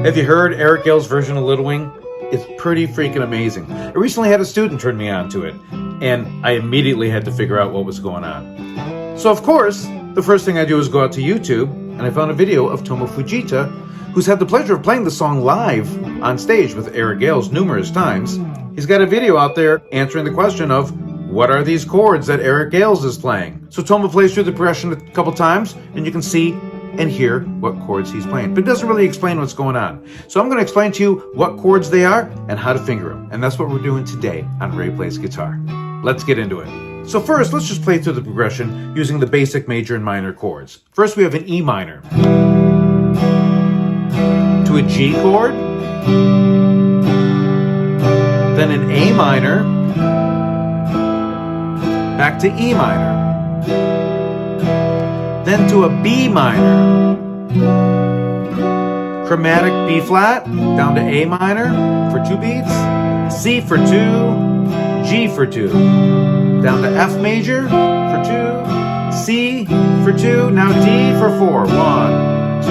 Have you heard Eric Gale's version of Little Wing? It's pretty freaking amazing. I recently had a student turn me on to it, and I immediately had to figure out what was going on. So of course, the first thing I do is go out to YouTube, and I found a video of Tomo Fujita, who's had the pleasure of playing the song live on stage with Eric Gale's numerous times. He's got a video out there answering the question of, what are these chords that Eric Gale's is playing? So Tomo plays through the progression a couple times, and you can see and hear what chords he's playing. But it doesn't really explain what's going on. So I'm going to explain to you what chords they are and how to finger them. And that's what we're doing today on Ray Plays Guitar. Let's get into it. So first, let's just play through the progression using the basic major and minor chords. First, we have an E minor to a G chord, then an A minor, back to E minor, then to a B minor, chromatic B flat, down to A minor for 2 beats, C for 2, G for 2, down to F major for 2, C for 2, now D for 4, 1, 2,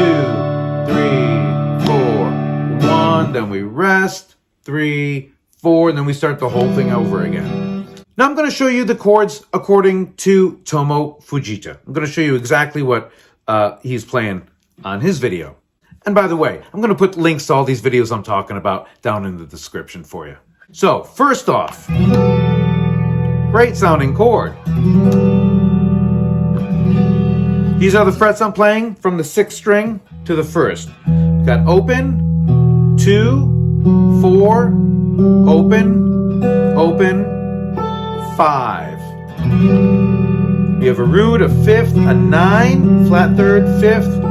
3, 4, 1, then we rest, 3, 4, and then we start the whole thing over again. Now I'm going to show you the chords according to Tomo Fujita. I'm going to show you exactly what he's playing on his video. And by the way, I'm going to put links to all these videos I'm talking about down in the description for you. So first off, great sounding chord. These are the frets I'm playing from the 6th string to the 1st. Got open, 2, 4, open, open, 5. We have a root, a 5th, a 9, flat 3rd, 5th,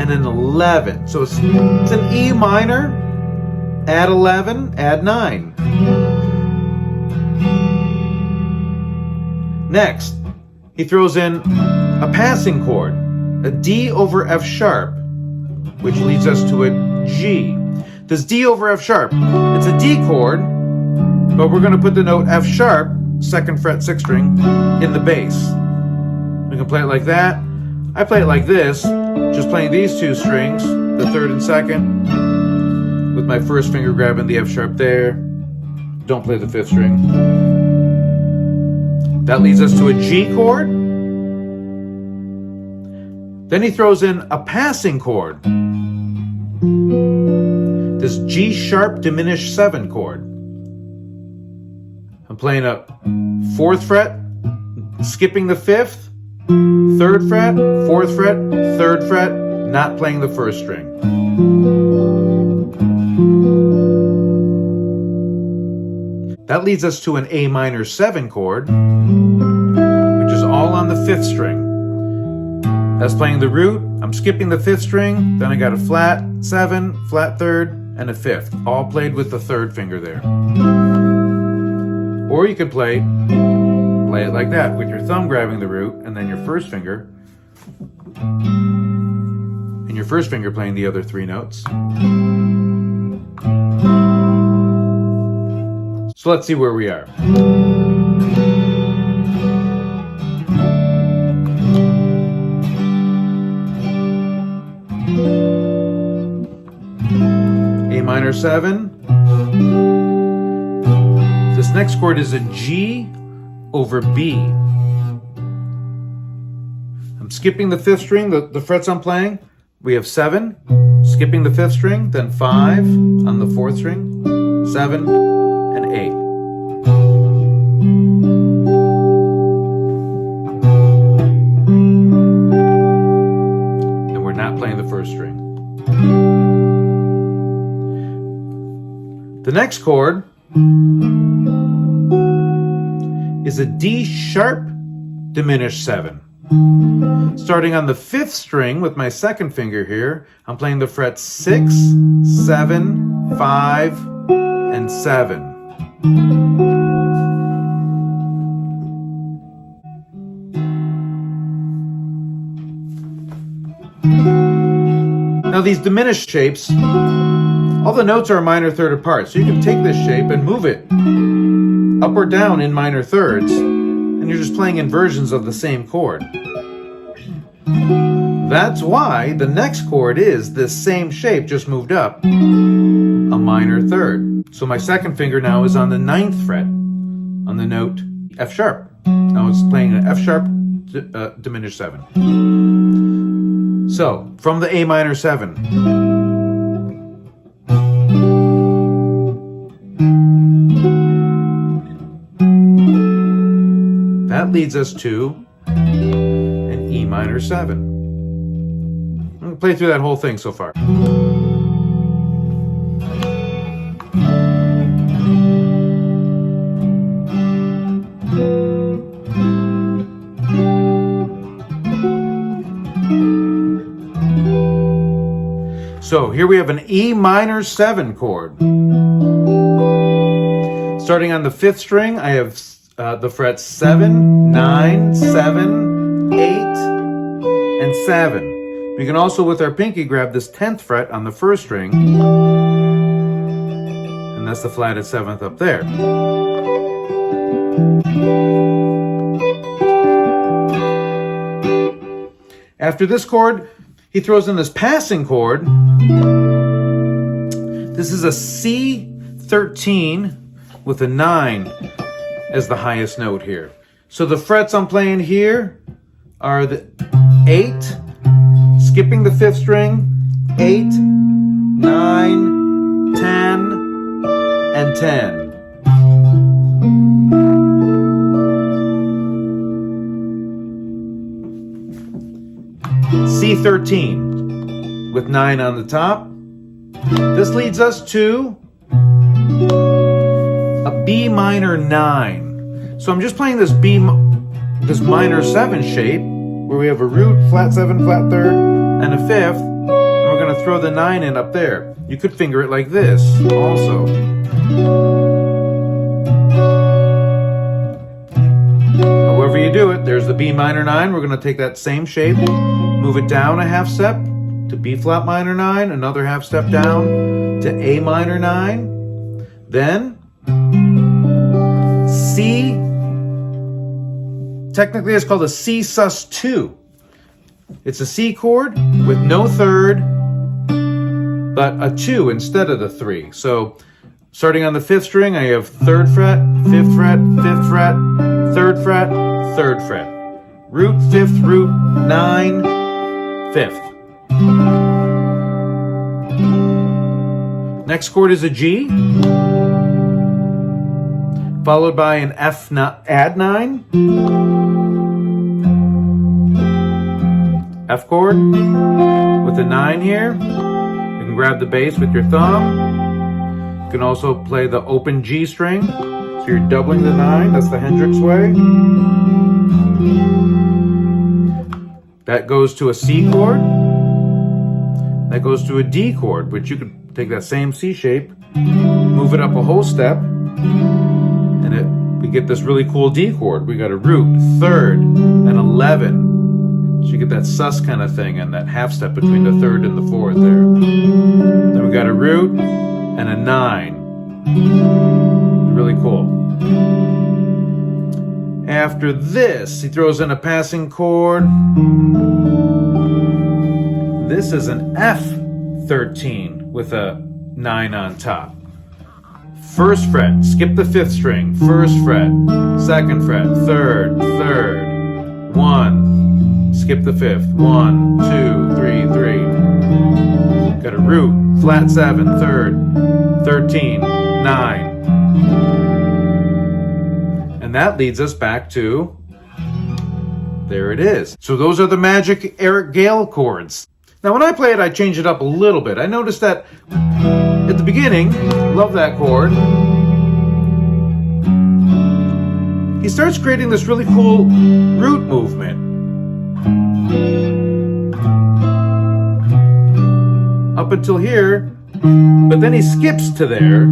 and an 11. So it's an E minor, add 11, add 9. Next, he throws in a passing chord, a D over F sharp, which leads us to a G. This D over F sharp, it's a D chord, but we're going to put the note F sharp, 2nd fret 6th string, in the bass. We can play it like that. I play it like this, just playing these 2 strings, the 3rd and 2nd, with my 1st finger grabbing the F sharp there. Don't play the 5th string. That leads us to a G chord. Then he throws in a passing chord, this G sharp diminished 7 chord. I'm playing a 4th fret, skipping the 5th, 3rd fret, 4th fret, 3rd fret, not playing the 1st string. That leads us to an A minor 7 chord, which is all on the 5th string. That's playing the root, I'm skipping the 5th string, then I got a flat 7, flat 3rd, and a 5th, all played with the 3rd finger there. Or you could play it like that, with your thumb grabbing the root, and then your 1st finger, and your 1st finger playing the other 3 notes. So let's see where we are. A minor 7. This next chord is a G over B. I'm skipping the 5th string, the frets I'm playing. We have 7, skipping the 5th string, then 5 on the 4th string, 7, and 8. And we're not playing the 1st string. The next chord is a D sharp diminished 7. Starting on the 5th string with my 2nd finger here, I'm playing the frets 6, 7, 5, and 7. Now these diminished shapes, all the notes are a minor 3rd apart, so you can take this shape and move it up or down in minor 3rds, and you're just playing inversions of the same chord. That's why the next chord is this same shape, just moved up, a minor third. So my second finger now is on the 9th fret, on the note F sharp. Now it's playing an F sharp diminished 7. So, from the A minor 7. That leads us to an E minor 7. I'm going to play through that whole thing so far. So here we have an E minor 7 chord. Starting on the 5th string, I have the frets 7, 9, 7, 8, and 7. We can also, with our pinky, grab this 10th fret on the 1st string, and that's the flatted 7th up there. After this chord, he throws in this passing chord. This is a C13 with a 9 as the highest note here. So the frets I'm playing here are the 8, skipping the 5th string, 8, 9, 10, and 10. C13 with 9 on the top. This leads us to a B minor 9. So I'm just playing this this minor 7 shape where we have a root, flat 7, flat 3rd, and a 5th, and we're going to throw the 9 in up there. You could finger it like this also. However you do it, there's the B minor 9. We're going to take that same shape, move it down a half step to B flat minor 9, another half step down to A minor 9, then C, technically it's called a C sus 2. It's a C chord with no 3rd, but a 2 instead of the 3. So starting on the 5th string, I have 3rd fret, 5th fret, 5th fret, 3rd fret, 3rd fret. Root, 5th, root, 9, 5th. Next chord is a G, followed by an F add 9, F chord with a 9 here. You can grab the bass with your thumb. You can also play the open G string, so you're doubling the 9. That's the Hendrix way. That goes to a C chord. That goes to a D chord, which you could take that same C shape, move it up a whole step, and we get this really cool D chord. We got a root, 3rd, and 11. So you get that sus kind of thing and that half step between the 3rd and the 4th there. Then we got a root and a 9. Really cool. After this, he throws in a passing chord. This is an F13 with a 9 on top. 1st fret, skip the 5th string, 1st fret, 2nd fret, 3rd, 3rd, 1, skip the 5th, 1, 2, 3, 3. Got a root, flat 7, 3rd, 13, 9. And that leads us back to, there it is. So those are the magic Eric Gale chords. Now when I play it, I change it up a little bit. I noticed that at the beginning, love that chord, he starts creating this really cool root movement. Up until here, but then he skips to there.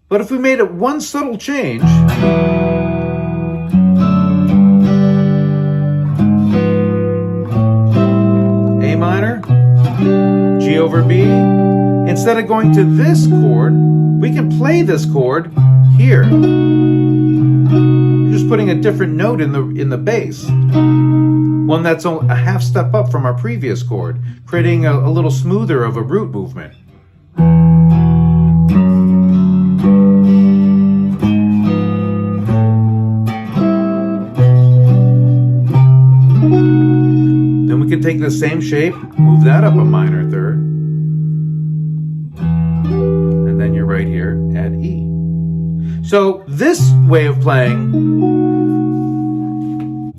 But if we made it one subtle change, A minor, G over B, instead of going to this chord, we can play this chord here. putting a different note in the bass. One that's a half step up from our previous chord, creating a little smoother of a root movement. Then we can take the same shape, move that up a minor third, and then you're right here at E. So this way of playing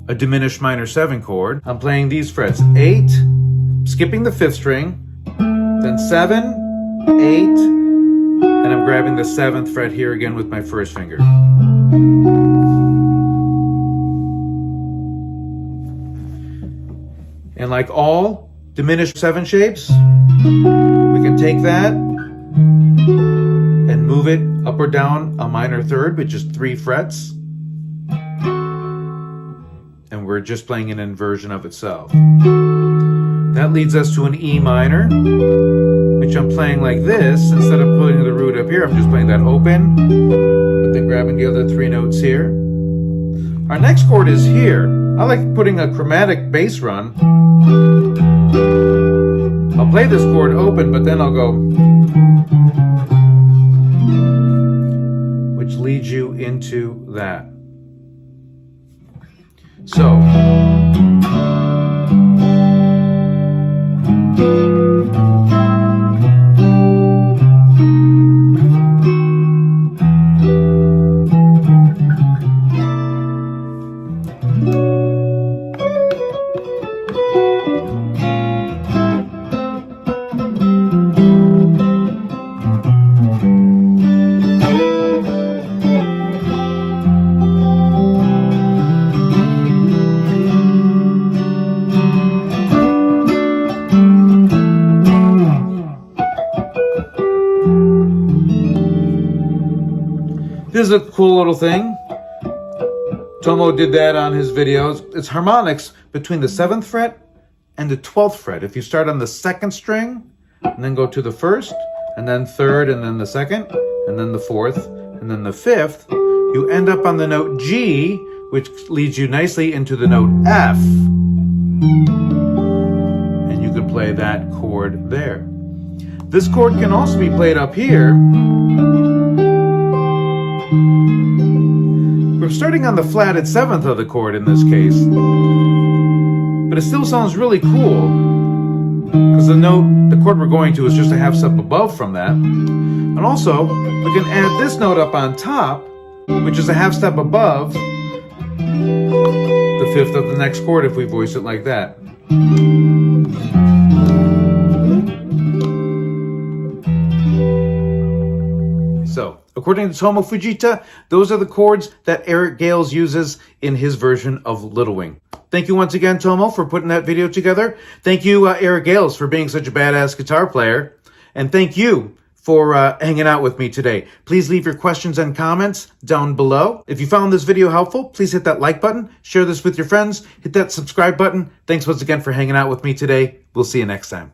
a diminished minor 7 chord, I'm playing these frets: 8, skipping the 5th string, then 7, 8, and I'm grabbing the 7th fret here again with my 1st finger. And like all diminished 7 shapes, we can take that and move it up or down a minor third, which is 3 frets. And we're just playing an inversion of itself. That leads us to an E minor, which I'm playing like this. Instead of putting the root up here, I'm just playing that open, but then grabbing the other 3 notes here. Our next chord is here. I like putting a chromatic bass run. I'll play this chord open, but then I'll go, which leads you into that. So, this is a cool little thing. Tomo did that on his videos. It's harmonics between the 7th fret and the 12th fret. If you start on the 2nd string and then go to the 1st, and then 3rd, and then the 2nd, and then the 4th, and then the 5th, you end up on the note G, which leads you nicely into the note F. And you can play that chord there. This chord can also be played up here. We're starting on the flatted 7th of the chord in this case, but it still sounds really cool because the chord we're going to is just a half step above from that. And also, we can add this note up on top, which is a half step above the 5th of the next chord if we voice it like that. So, according to Tomo Fujita, those are the chords that Eric Gales uses in his version of Little Wing. Thank you once again, Tomo, for putting that video together. Thank you, Eric Gales, for being such a badass guitar player. And thank you for hanging out with me today. Please leave your questions and comments down below. If you found this video helpful, please hit that like button, share this with your friends, hit that subscribe button. Thanks once again for hanging out with me today. We'll see you next time.